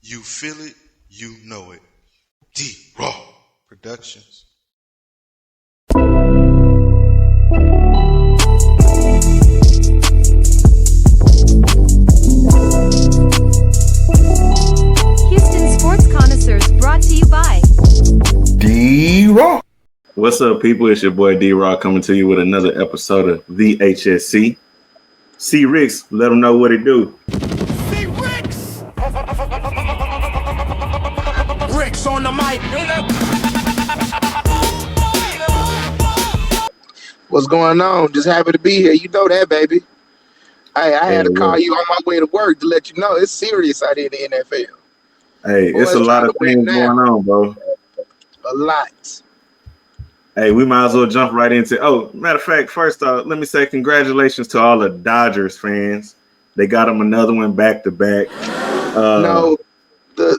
You feel it, you know it. D Raww Productions. Houston Sports Connoisseurs brought to you by D Raww. What's up, people? It's your boy D Raww coming to you with another episode of the HSC. C Ricks, let them know what it do. C Ricks! Ricks on the mic. What's going on? Just happy to be here. You know that, baby. Hey, I had to call you on my way to work to let you know it's serious out here in the NFL. Hey, Boys it's a lot of things going on, bro. A lot. Hey, we might as well jump right into. Oh, matter of fact, first off, let me say congratulations to all the Dodgers fans. They got them another one back to back. No. The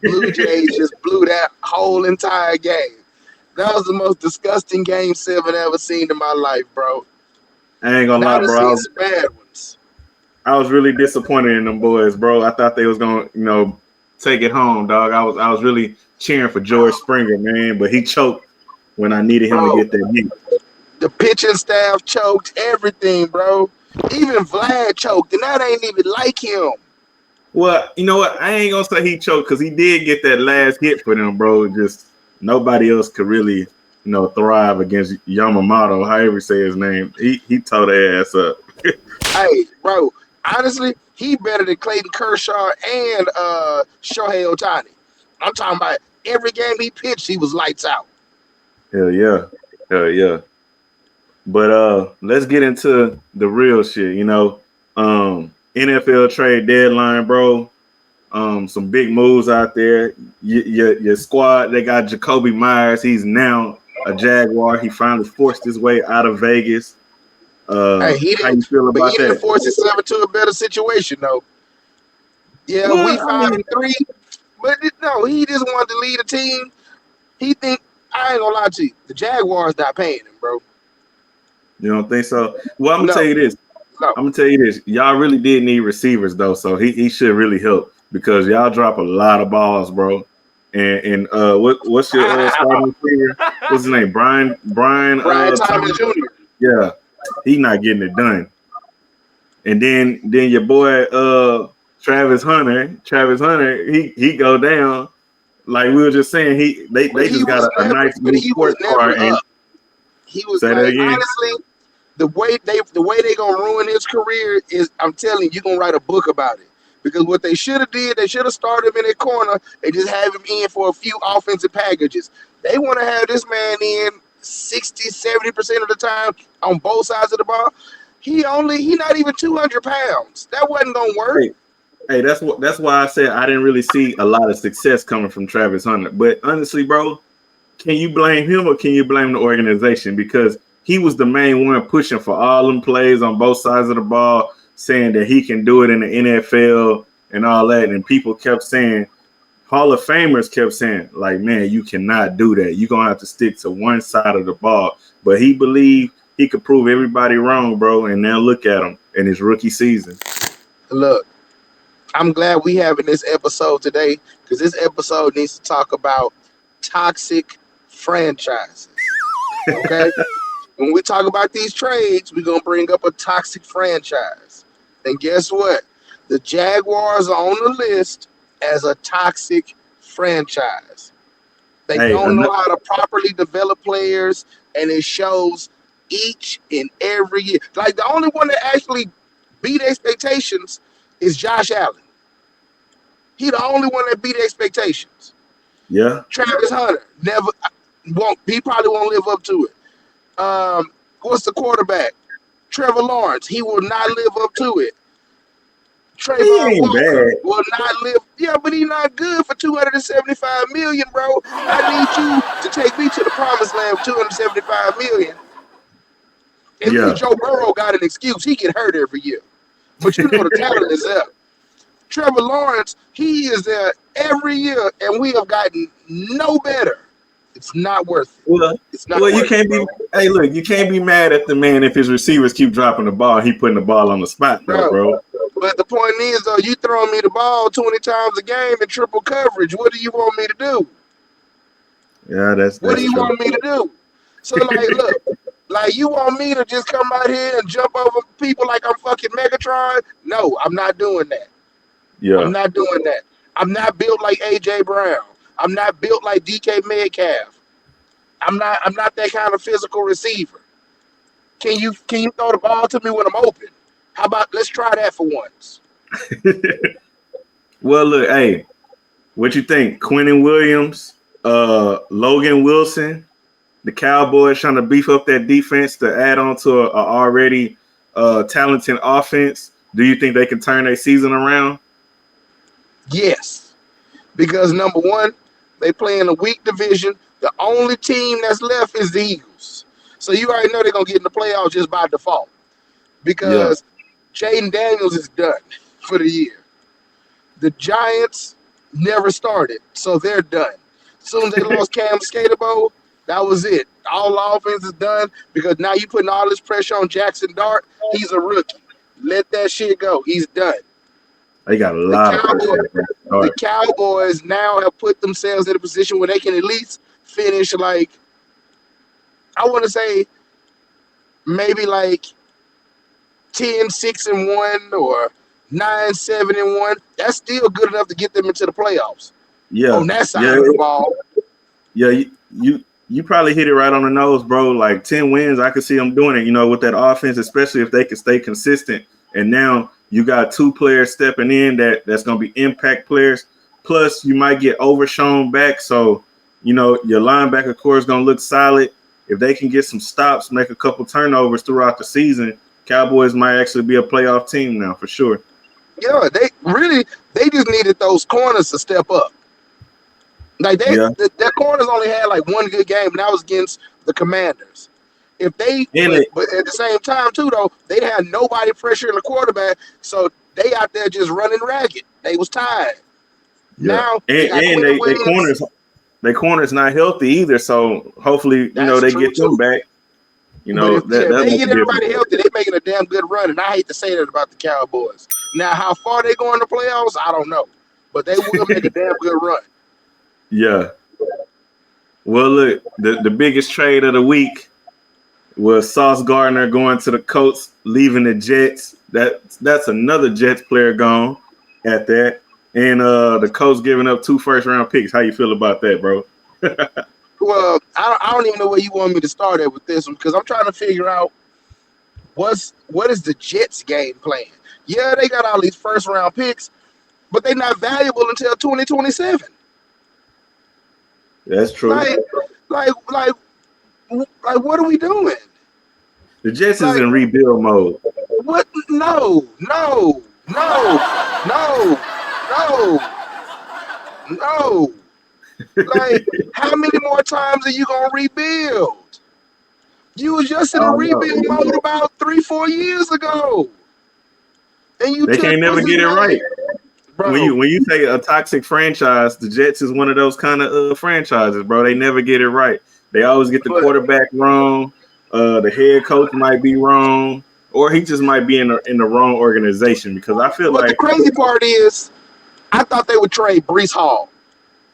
Blue Jays just blew that whole entire game. That was the most disgusting game 7 I ever seen in my life, bro. I ain't gonna lie, bro. Bad ones. I was really disappointed in them boys, bro. I thought they was gonna, take it home, dog. I was really cheering for George Springer, man, but he choked when I needed him to get that hit. The pitching staff choked everything, bro. Even Vlad choked, and that ain't even like him. Well, you know what? I ain't gonna say he choked because he did get that last hit for them, bro. Just nobody else could really, thrive against Yamamoto, however you say his name. He tore their ass up. Hey, bro, honestly, he better than Clayton Kershaw and Shohei Ohtani. I'm talking about every game he pitched, he was lights out. Hell yeah. But let's get into the real shit. NFL trade deadline, bro. Some big moves out there. Your squad, they got Jacoby Myers. He's now a Jaguar. He finally forced his way out of Vegas. Hey, he how you feel about that? He didn't force himself into a better situation, though. Yeah, well, we 5-3, but he just wanted to lead a team. He think, I ain't gonna lie to you, the Jaguars not paying him, bro. You don't think so? Well, I'm gonna tell you this. No. I'm gonna tell you this. Y'all really did need receivers though, so he should really help because y'all drop a lot of balls, bro. And what's your starting receiver? What's his name? Brian Thomas Jr. Yeah, he not getting it done. And then your boy Travis Hunter, he go down. Like we were just saying, they just got a nice new sports car. And he was honestly, the way they gonna ruin his career is, I'm telling you, gonna write a book about it. Because what they should have did, they should have started him in a corner and just have him in for a few offensive packages. They want to have this man in 60-70% of the time on both sides of the ball. He not even 200 pounds. That wasn't gonna work. Hey, that's why I said I didn't really see a lot of success coming from Travis Hunter. But honestly, bro, can you blame him or can you blame the organization? Because he was the main one pushing for all them plays on both sides of the ball, saying that he can do it in the NFL and all that. And people kept saying, Hall of Famers kept saying, like, man, you cannot do that. You're going to have to stick to one side of the ball. But he believed he could prove everybody wrong, bro. And now look at him in his rookie season. Look, I'm glad we having this episode today because this episode needs to talk about toxic franchises. Okay? When we talk about these trades, we're going to bring up a toxic franchise. And guess what? The Jaguars are on the list as a toxic franchise. They don't know how to properly develop players, and it shows each and every year. Like, the only one that actually beat expectations is Josh Allen. He the only one that beat expectations. Yeah. Travis Hunter he probably won't live up to it. What's the quarterback? Trevor Lawrence. He will not live up to it. Trayvon Walker will not live. Yeah, but he's not good for $275 million, bro. I need you to take me to the promised land of $275 million. And Joe Burrow got an excuse. He get hurt every year. But the talent is there. Trevor Lawrence, he is there every year, and we have gotten no better. It's not worth it. You can't be. Hey, look, you can't be mad at the man if his receivers keep dropping the ball. He putting the ball on the spot, bro. But the point is, though, you throwing me the ball 20 times a game in triple coverage. What do you want me to do? Yeah, that's What do you true. want me to do? So, like, look, like, you want me to just come out here and jump over people like I'm fucking Megatron? No, I'm not doing that. Yeah. I'm not doing that. I'm not built like AJ Brown. I'm not built like DK Metcalf. I'm not that kind of physical receiver. Can you throw the ball to me when I'm open? How about let's try that for once? Well, look, hey, what you think? Quentin Williams, Logan Wilson, the Cowboys trying to beef up that defense to add on to a already talented offense. Do you think they can turn their season around? Yes, because number one, they play in a weak division. The only team that's left is the Eagles. So you already know they're gonna get in the playoffs just by default. Because Jaden Daniels is done for the year. The Giants never started, so they're done. As soon as they lost Cam Skatebo, that was it. All the offense is done because now you're putting all this pressure on Jackson Dart. He's a rookie. Let that shit go. He's done. They got a lot of pressure. The Cowboys now have put themselves in a position where they can at least finish like, I want to say, maybe like 10-6-1 or 9-7-1. That's still good enough to get them into the playoffs. Yeah. On that side of the ball. Yeah, you probably hit it right on the nose, bro. Like 10 wins, I could see them doing it, you know, with that offense, especially if they can stay consistent. And now you got two players stepping in that's going to be impact players. Plus, you might get Overshown back. So, you know, your linebacker core is going to look solid. If they can get some stops, make a couple turnovers throughout the season, Cowboys might actually be a playoff team now for sure. Yeah, they just needed those corners to step up. Like their corners only had like one good game, and that was against the Commanders. But at the same time too, though, they had nobody pressuring the quarterback, so they out there just running ragged. They was tired. Yeah. Now their corners not healthy either. So hopefully, they get them back. You know, if they get everybody healthy, they making a damn good run. And I hate to say that about the Cowboys. Now, how far they go in the playoffs, I don't know, but they will make a damn good run. Yeah. Well, look, the biggest trade of the week was Sauce Gardner going to the Colts, leaving the Jets. That's another Jets player gone at that. And the Colts giving up 2 first-round picks. How you feel about that, bro? Well, I don't even know where you want me to start at with this one because I'm trying to figure out what is the Jets' game plan. Yeah, they got all these first-round picks, but they're not valuable until 2027. That's true. Like, what are we doing? The Jets is in rebuild mode. What? No. Like, how many more times are you gonna rebuild? You was just in a rebuild mode about 3-4 years ago, and they can't never get it right. Bro. When you say a toxic franchise, the Jets is one of those kind of franchises, bro. They never get it right. They always get the quarterback wrong. The head coach might be wrong, or he just might be in the wrong organization. Because I feel like the crazy part is, I thought they would trade Breece Hall,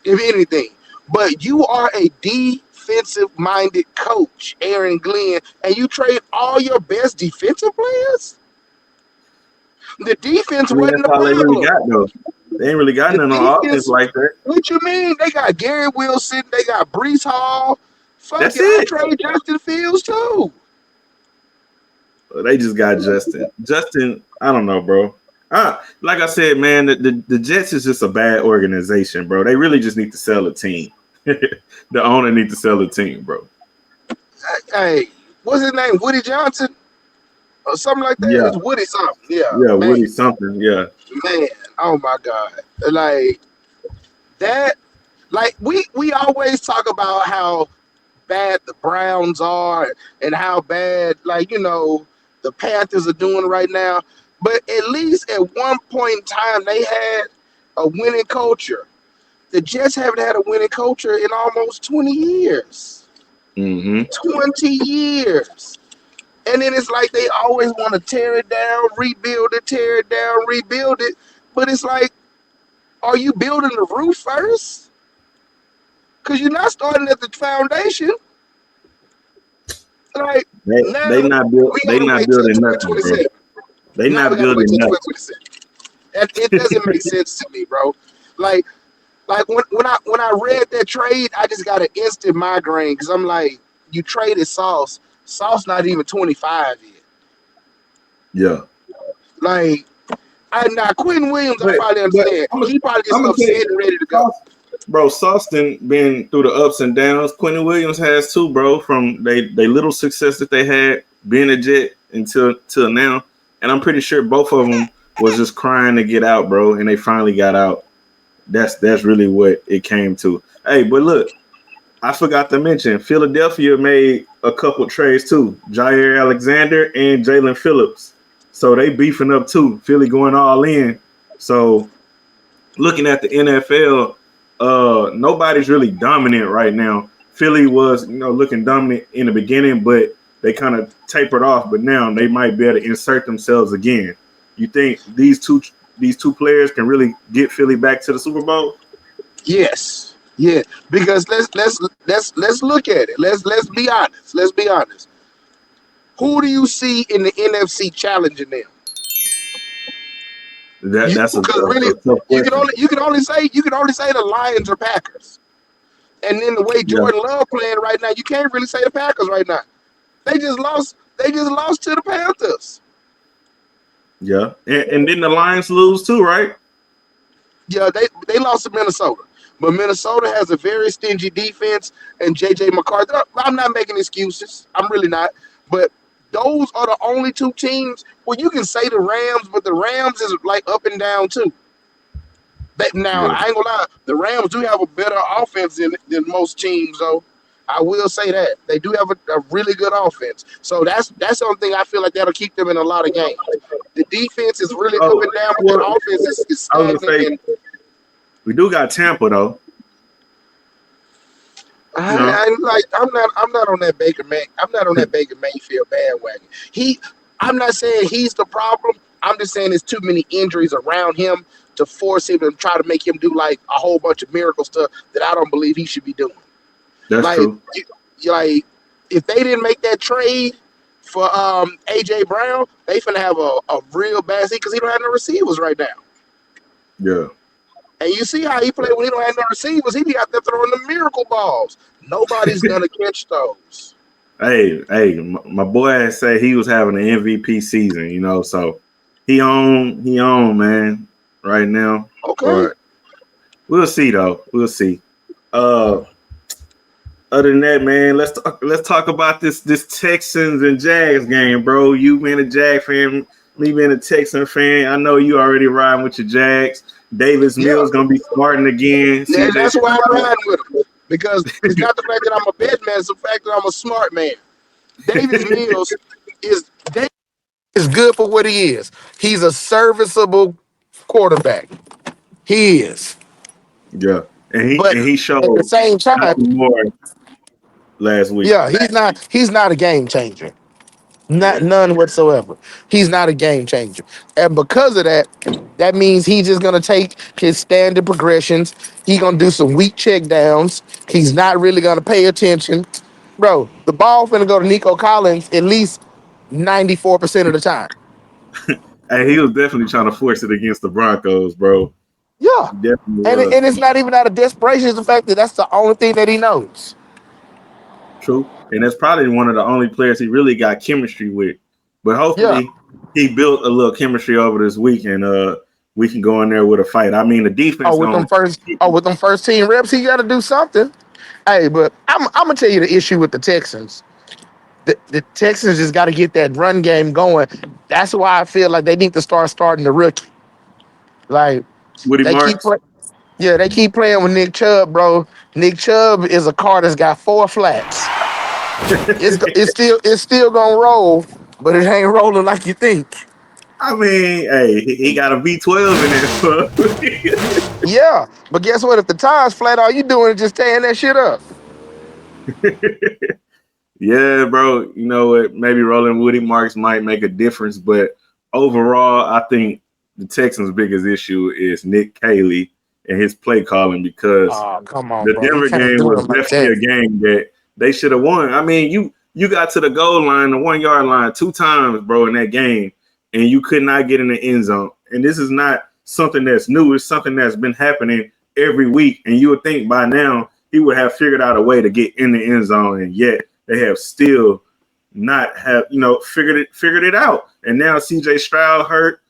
if anything. But you are a defensive-minded coach, Aaron Glenn, and you trade all your best defensive players? The defense wasn't the problem. They ain't really got nothing on offense like that. What you mean? They got Gary Wilson. They got Breece Hall. That's it. Trade Justin Fields, too. They just got Justin. Justin, I don't know, bro. Like I said, man, the Jets is just a bad organization, bro. They really just need to sell a team. The owner needs to sell a team, bro. Hey, what's his name? Woody Johnson? Or something like that? Yeah. It's Woody something. Yeah, Woody something, yeah. Man, oh my God. Like, that, like, we always talk about how bad the Browns are and how bad, like, the Panthers are doing right now. But at least at one point in time, they had a winning culture. The Jets haven't had a winning culture in almost 20 years. 20 years. And then it's like they always want to tear it down, rebuild it, tear it down, rebuild it. But it's like, are you building the roof first? Because you're not starting at the foundation. Like now, they not build. we They gotta not wait till building nothing, bro. 2027. They Now not we gotta wait building till nothing. 2027. And it doesn't make sense to me, bro. Like when I read that trade, I just got an instant migraine because I'm like, you traded Sauce. Sauce not even 25 yet. Yeah. Like, now Quentin Williams, I But probably but understand. I'm He probably just gonna tell upset you, and ready to go. bro. Sawston been through the ups and downs. Quentin Williams has too, bro. From they little success that they had being a Jet until now, and I'm pretty sure both of them was just crying to get out, bro. And they finally got out. That's really what it came to. Hey, but look, I forgot to mention Philadelphia made a couple trades too. Jair Alexander and Jalen Phillips. So they beefing up too. Philly going all in. So looking at the NFL, nobody's really dominant right now. Philly was, looking dominant in the beginning, but they kind of tapered off. But now they might be able to insert themselves again. You think these two players can really get Philly back to the Super Bowl? Yes, yeah. Because let's look at it. Let's be honest. Let's be honest. Who do you see in the NFC challenging them? That's a really, tough question. you can only say the Lions or Packers. And then the way Jordan Love playing right now, you can't really say the Packers right now. They just lost to the Panthers. Yeah, and didn't the Lions lose too, right? Yeah, they lost to Minnesota. But Minnesota has a very stingy defense, and J.J. McCarthy. I'm not making excuses. I'm really not. But those are the only two teams where you can say the Rams, but the Rams is like up and down too. I ain't gonna lie, the Rams do have a better offense than most teams, though. I will say that they do have a really good offense. So that's the only thing I feel like that'll keep them in a lot of games. The defense is really up and down, but the offense is stagnant. We do got Tampa though. I'm not on that Baker Mayfield bandwagon. I'm not saying he's the problem. I'm just saying there's too many injuries around him to force him to try to make him do like a whole bunch of miracle stuff that I don't believe he should be doing. That's true. If they didn't make that trade for AJ Brown, they finna have a real bad season because he don't have no receivers right now. Yeah. And you see how he played when he don't have no receivers. He be out there throwing the miracle balls. Nobody's gonna catch those. Hey, my boy said he was having an MVP season, so he on, man, right now. Okay. But we'll see though. We'll see. Other than that, man, let's talk about this Texans and Jags game, bro. You being a Jag fan, me being a Texan fan. I know you already riding with your Jags. Davis Mills gonna be starting again. Yeah, that's why I'm riding with him. Because it's not the fact that I'm a bad man, it's the fact that I'm a smart man. Davis Mills is good for what he is. He's a serviceable quarterback. He is. Yeah. And he showed at the same time more last week. Yeah, he's not a game changer. None whatsoever. He's not a game changer. And because of that, that means he's just gonna take his standard progressions. He's gonna do some weak check downs. He's not really gonna pay attention. Bro, the ball finna go to Nico Collins at least 94% of the time. Hey, he was definitely trying to force it against the Broncos, bro. Yeah. And it's not even out of desperation, it's the fact that that's the only thing that he knows. True. And that's probably one of the only players he really got chemistry with. But hopefully he built a little chemistry over this week, and we can go in there with a fight. I mean, the defense. With them first team reps, he got to do something. Hey, but I'm gonna tell you the issue with the Texans. The Texans just got to get that run game going. That's why I feel like they need to start starting the rookie. Like they keep playing with Nick Chubb, bro. Nick Chubb is a car that's got 4 flats. It's still gonna roll, but it ain't rolling like you think. I mean, hey, he got a V12 in there. Yeah, but guess what? If the tire's flat, all you doing is just tearing that shit up. Yeah, bro. You know what? Maybe Rolling Woody Marks might make a difference, but overall, I think the Texans' biggest issue is Nick Caley and his play calling because Oh, come on, the bro. You Denver can't game do was him like definitely that. a game that they should have won. I mean, you got to the goal line, the 1 yard line 2 times, bro, in that game, and you could not get in the end zone. And this is not something that's new. It's something that's been happening every week. And you would think by now he would have figured out a way to get in the end zone, and yet they have still not have figured it out. And now CJ Stroud hurt.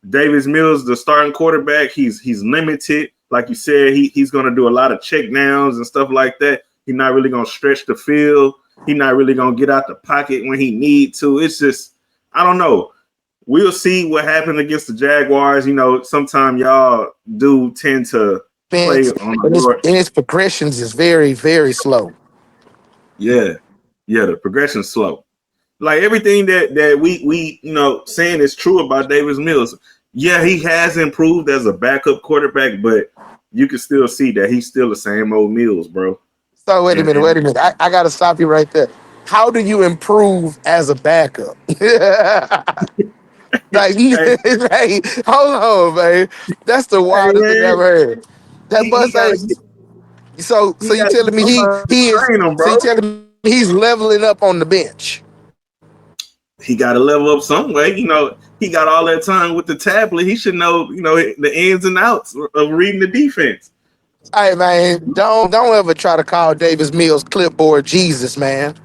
Davis Mills, the starting quarterback, he's limited. Like you said, he's going to do a lot of check downs and stuff like that. He's not really going to stretch the field. He's not really going to get out the pocket when he need to. It's just, I don't know. We'll see what happens against the Jaguars. You know, sometimes y'all do tend to play Fence on the and more. his progressions is very, very slow. Yeah, the progression's slow. Like everything that we saying is true about Davis Mills. Yeah, he has improved as a backup quarterback, but you can still see that he's still the same old Mills, bro. So wait a And, minute. I got to stop you right there. How do you improve as a backup? Like, hey, hey, hold on, man. That's the hey, wildest thing I man, ever heard. That he bus gotta ain't. So he you gotta telling get me somebody to he is? train him, So you bro. telling me he's leveling up on the bench? He got to level up some way. You know, he got all that time with the tablet. He should know, the ins and outs of reading the defense. Hey man, don't ever try to call Davis Mills clipboard Jesus, man.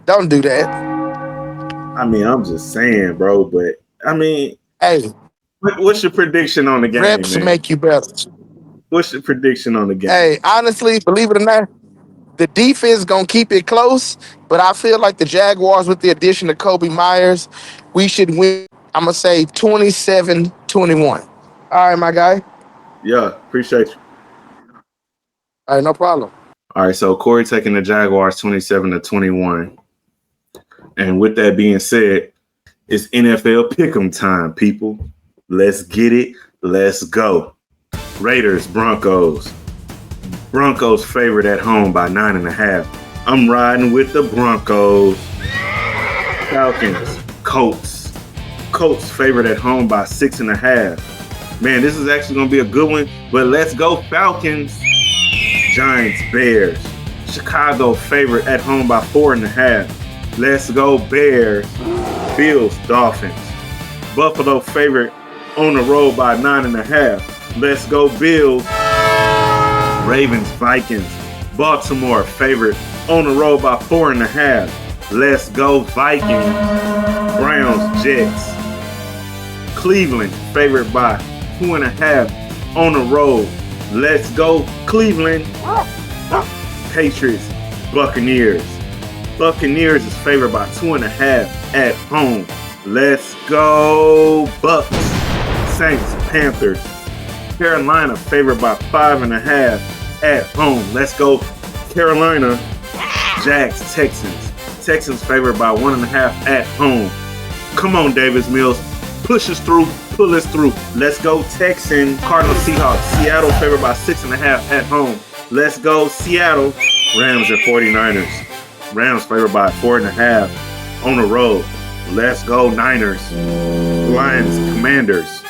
Don't do that. I mean, I'm just saying, bro. But I mean, Hey, what's your prediction on the game, reps man? make you better. What's your prediction on the game? Hey, honestly, believe it or not, the defense gonna keep it close, but I feel like the Jaguars, with the addition of Kobe Myers, we should win. I'm gonna say 27-21. All right, my guy. Yeah, appreciate you. All right, no problem. All right, so Corey taking the Jaguars 27-21. And with that being said, it's NFL pick'em time, people. Let's get it. Let's go. Raiders, Broncos. Broncos favored at home by 9.5. I'm riding with the Broncos. Falcons, Colts. Colts favored at home by 6.5. Man, this is actually going to be a good one, but let's go Falcons. Giants, Bears. Chicago favorite at home by 4.5. Let's go Bears. Bills, Dolphins. Buffalo favorite on the road by 9.5. Let's go Bills. Ravens, Vikings. Baltimore favorite on the road by 4.5. Let's go Vikings. Browns, Jets. Cleveland favorite by 2.5 on the road. Let's go Cleveland. Patriots, Buccaneers. Buccaneers is favored by 2.5 at home. Let's go Bucks. Saints, Panthers. Carolina favored by 5.5 at home. Let's go Carolina. Jags, Texans. Texans favored by 1.5 at home. Come on, Davis Mills. Push us through. Pull us through. Let's go Texans. Cardinals, Seahawks. Seattle favored by 6.5 at home. Let's go Seattle. Rams and 49ers. Rams favored by 4.5 on the road. Let's go Niners. Lions, Commanders.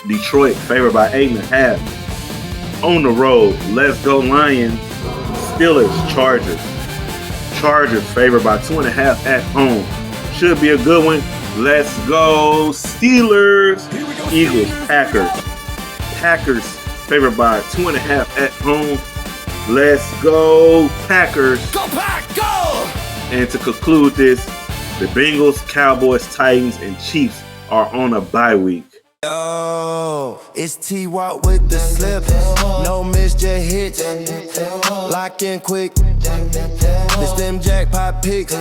Detroit favored by 8.5 on the road. Let's go Lions. Steelers, Chargers. Chargers favored by 2.5 at home. Should be a good one. Let's go Steelers. Eagles, Packers. Packers favored by 2.5 at home. Let's go Packers. Go Pack, go! And to conclude this, the Bengals, Cowboys, Titans, and Chiefs are on a bye week. Yo, it's T-Walk with the slips. No miss, just hits. Lock in quick. This them jackpot picks.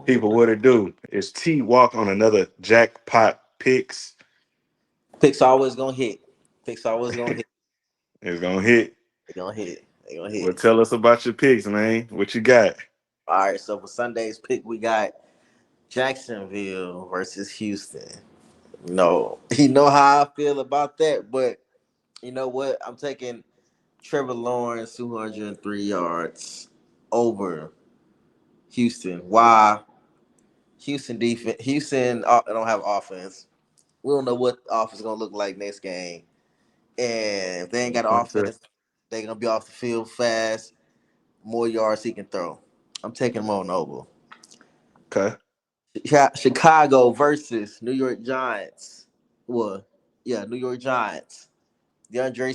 People, what it do? It's T-Walk on another Jackpot Picks. Picks always gonna hit. Picks always gonna hit. It's gonna hit. They gonna hit. They gonna hit. Well, tell us about your picks, man. What you got? All right. So for Sunday's pick, we got Jacksonville versus Houston. No, you know how I feel about that, but You know what? I'm taking Trevor Lawrence 203 yards over Houston. Why? Houston defense. Houston don't have offense. We don't know what the offense is gonna look like next game. And if they ain't got Point there. offense, they're gonna be off the field fast. More yards he can throw. I'm taking him on over. Okay. Chicago versus New York Giants. Well, yeah, New York Giants. DeAndre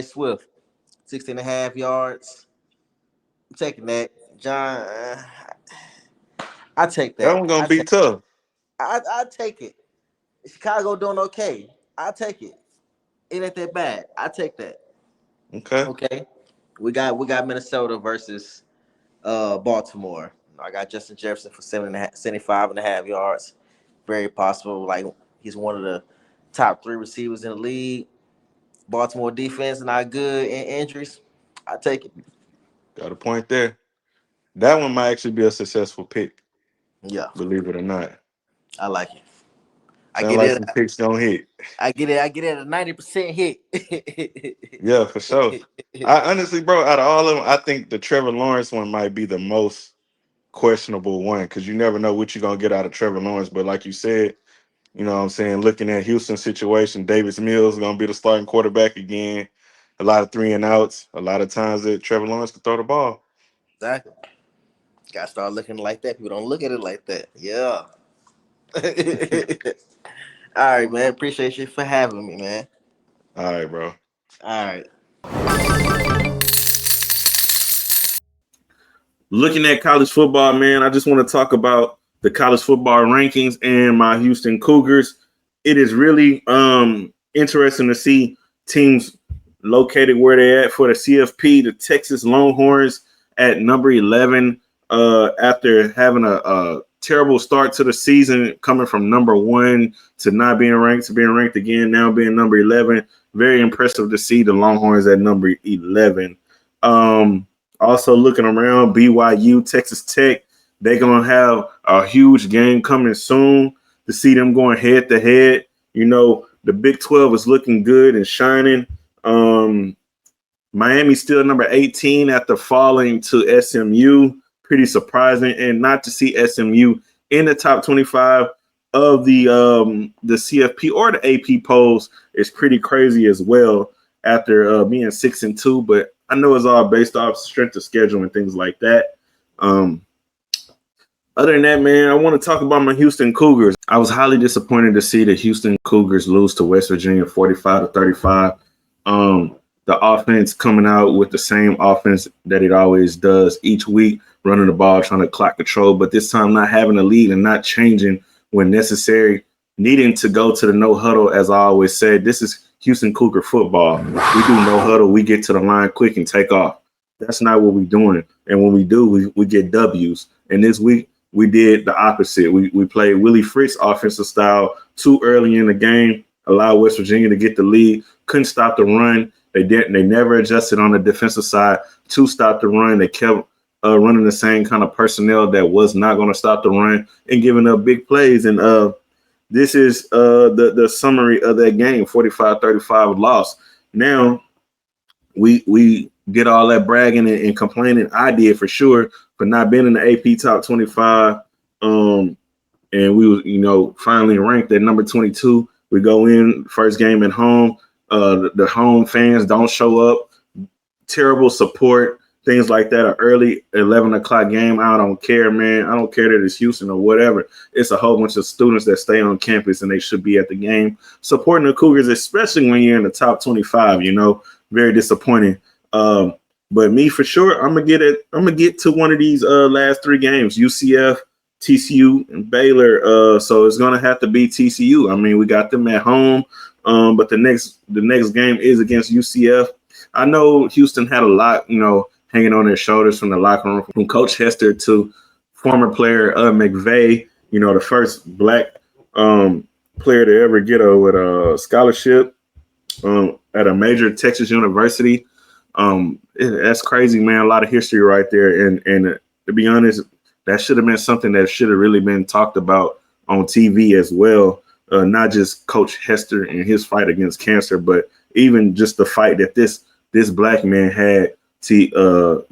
Swift, 16.5 yards. I'm taking that. I take That that. one gonna be tough. I take it. Chicago doing okay. I take it. It ain't that bad. I take that. Okay. Okay. We got Minnesota versus Baltimore. I got Justin Jefferson for 75.5 yards. Very possible. Like he's one of the top 3 receivers in the league. Baltimore defense not good in injuries. I take it. Got a point there. That one might actually be a successful pick, Yeah, believe it or not. I like it. I Sound get like it. some picks don't hit. I get it. I get it at a 90% hit. Yeah, for sure. I honestly, bro, out of all of them, I think the Trevor Lawrence one might be the most questionable one because you never know what you're gonna get out of Trevor Lawrence. But like you said, you know what I'm saying, looking at Houston's situation, Davis Mills is gonna be the starting quarterback again. A lot of 3 and outs, a lot of times that Trevor Lawrence can throw the ball. Exactly. Gotta start looking like that. People don't look at it like that. Yeah. All right, man. Appreciate you for having me, man. All right, bro. All right. Looking at college football, man, I just want to talk about the college football rankings and my Houston Cougars. It is really interesting to see teams located where they're at for the CFP. The Texas Longhorns at number 11 after having a terrible start to the season, coming from number 1 to not being ranked to being ranked again, now being number 11. Very impressive to see the Longhorns at number 11. Also looking around, BYU, Texas Tech, they're going to have a huge game coming soon to see them going head to head. You know, the Big 12 is looking good and shining. Miami's still number 18 after falling to SMU. Pretty surprising, and not to see SMU in the top 25 of the CFP or the AP polls is pretty crazy as well after being 6-2. But I know it's all based off strength of schedule and things like that. Other than that, man, I want to talk about my Houston Cougars. I was highly disappointed to see the Houston Cougars lose to West Virginia 45-35. The offense coming out with the same offense that it always does each week, running the ball, trying to clock control, but this time not having a lead and not changing when necessary, needing to go to the no huddle. As I always said, this is Houston Cougar football. We do no huddle. We get to the line quick and take off. That's not what we're doing. And when we do, we get W's. And this week, we did the opposite. We played Willie Fritz offensive style too early in the game, allowed West Virginia to get the lead, couldn't stop the run. They never adjusted on the defensive side to stop the run. They kept running the same kind of personnel that was not going to stop the run and giving up big plays. And this is the summary of that game, 45-35 loss. Now, we did all that bragging and complaining. I did for sure for not being in the AP top 25. And we were, finally ranked at number 22. We go in first game at home. The home fans don't show up. Terrible support, things like that. An early 11 o'clock game. I don't care, man. I don't care that it's Houston or whatever. It's a whole bunch of students that stay on campus and they should be at the game supporting the Cougars, especially when you're in the top 25. Very disappointing. But me for sure, I'm gonna get to one of these last 3 games: UCF, TCU, and Baylor. So it's gonna have to be TCU. I mean, we got them at home. But the next game is against UCF. I know Houston had a lot, hanging on their shoulders from the locker room, from Coach Hester to former player McVay, the first black player to ever get a scholarship at a major Texas university. That's crazy, man. A lot of history right there. And to be honest, that should have been something that should have really been talked about on TV as well. Not just Coach Hester and his fight against cancer, but even just the fight that this black man had to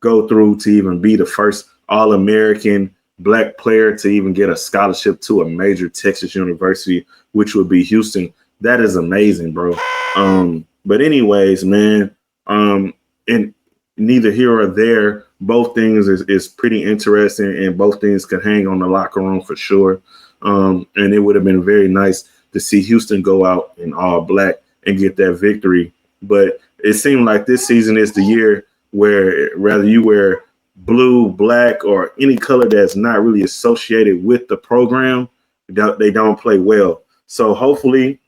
go through to even be the first All-American black player to even get a scholarship to a major Texas university, which would be Houston. That is amazing, bro. But anyways, man, and neither here or there, both things is pretty interesting, and both things can hang on the locker room for sure. And it would have been very nice to see Houston go out in all black and get that victory. But it seemed like this season is the year where rather you wear blue, black, or any color that's not really associated with the program, they don't play well. So hopefully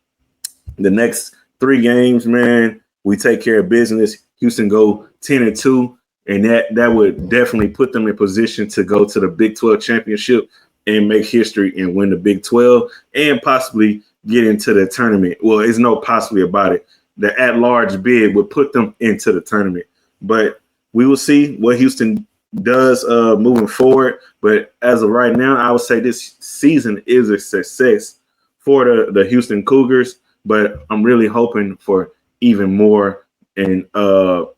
the next 3 games, man, we take care of business. Houston go 10-2, and that would definitely put them in position to go to the Big 12 championship and make history and win the Big 12 and possibly get into the tournament. Well, there's no possibly about it. The at-large bid would put them into the tournament. But we will see what Houston does moving forward. But as of right now, I would say this season is a success for the Houston Cougars. But I'm really hoping for even more and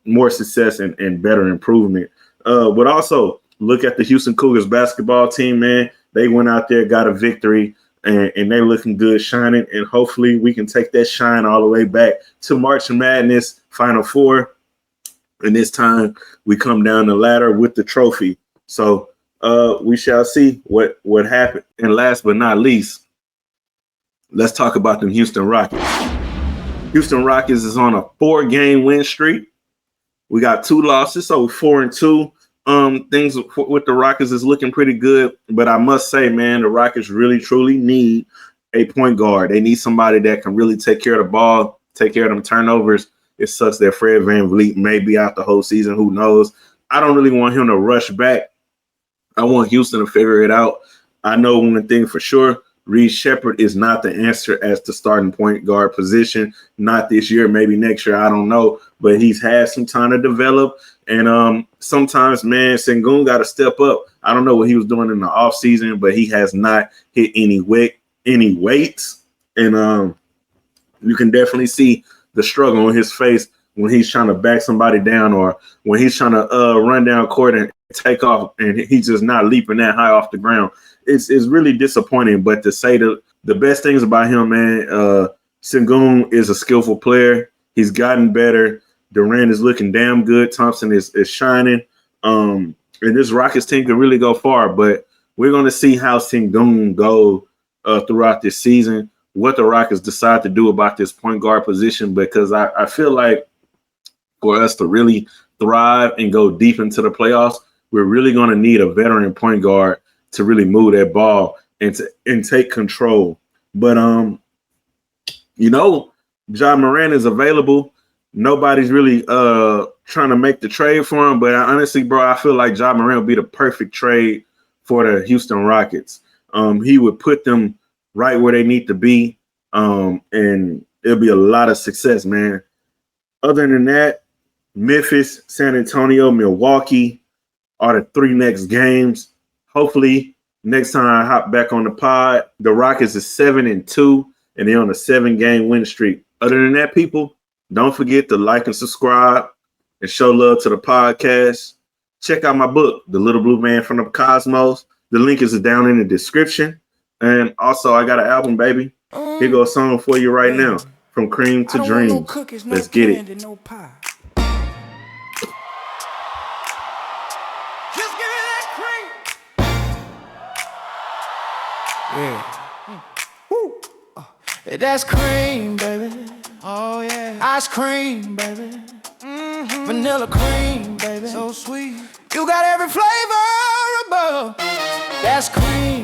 more success and better improvement. But also look at the Houston Cougars basketball team, man. They went out there, got a victory, and they're looking good, shining. And hopefully we can take that shine all the way back to March Madness Final Four. And this time we come down the ladder with the trophy. So we shall see what happened. And last but not least, let's talk about them Houston Rockets. Houston Rockets is on a 4-game win streak. We got 2 losses, so 4-2. Things with the Rockets is looking pretty good. But I must say, man, the Rockets really, truly need a point guard. They need somebody that can really take care of the ball, take care of them turnovers. It sucks that Fred VanVleet may be out the whole season. Who knows? I don't really want him to rush back. I want Houston to figure it out. I know one thing for sure. Reed Shepherd is not the answer as the starting point guard position. Not this year, maybe next year. I don't know. But he's had some time to develop. And sometimes, man, Sengun got to step up. I don't know what he was doing in the offseason, but he has not hit any weights. And you can definitely see the struggle on his face when he's trying to back somebody down or when he's trying to run down court and take off, and he's just not leaping that high off the ground. It's really disappointing. But to say the best things about him, man, Sengun is a skillful player. He's gotten better. Durant is looking damn good. Thompson is shining. And this Rockets team can really go far. But we're going to see how Sengun go throughout this season, what the Rockets decide to do about this point guard position, because I feel like for us to really thrive and go deep into the playoffs, we're really going to need a veteran point guard to really move that ball and take control. But, Ja Morant is available. Nobody's really trying to make the trade for him. But honestly, bro, I feel like Ja Morant would be the perfect trade for the Houston Rockets. He would put them right where they need to be, and it'll be a lot of success, man. Other than that, Memphis, San Antonio, Milwaukee are the 3 next games. Hopefully, next time I hop back on the pod, the Rockets is 7-2, and they're on a 7-game win streak. Other than that, people, don't forget to like and subscribe and show love to the podcast. Check out my book, The Little Blue Man from the Cosmos. The link is down in the description. And also, I got an album, baby. Here goes a song for you right now. From Cream to Dreams. Cookies, let's get it. No pie. Just give me that cream. Yeah. Woo. That's cream, baby. Oh, yeah. Ice cream, baby. Mm-hmm. Vanilla cream, baby. So sweet. You got every flavor above. That's cream.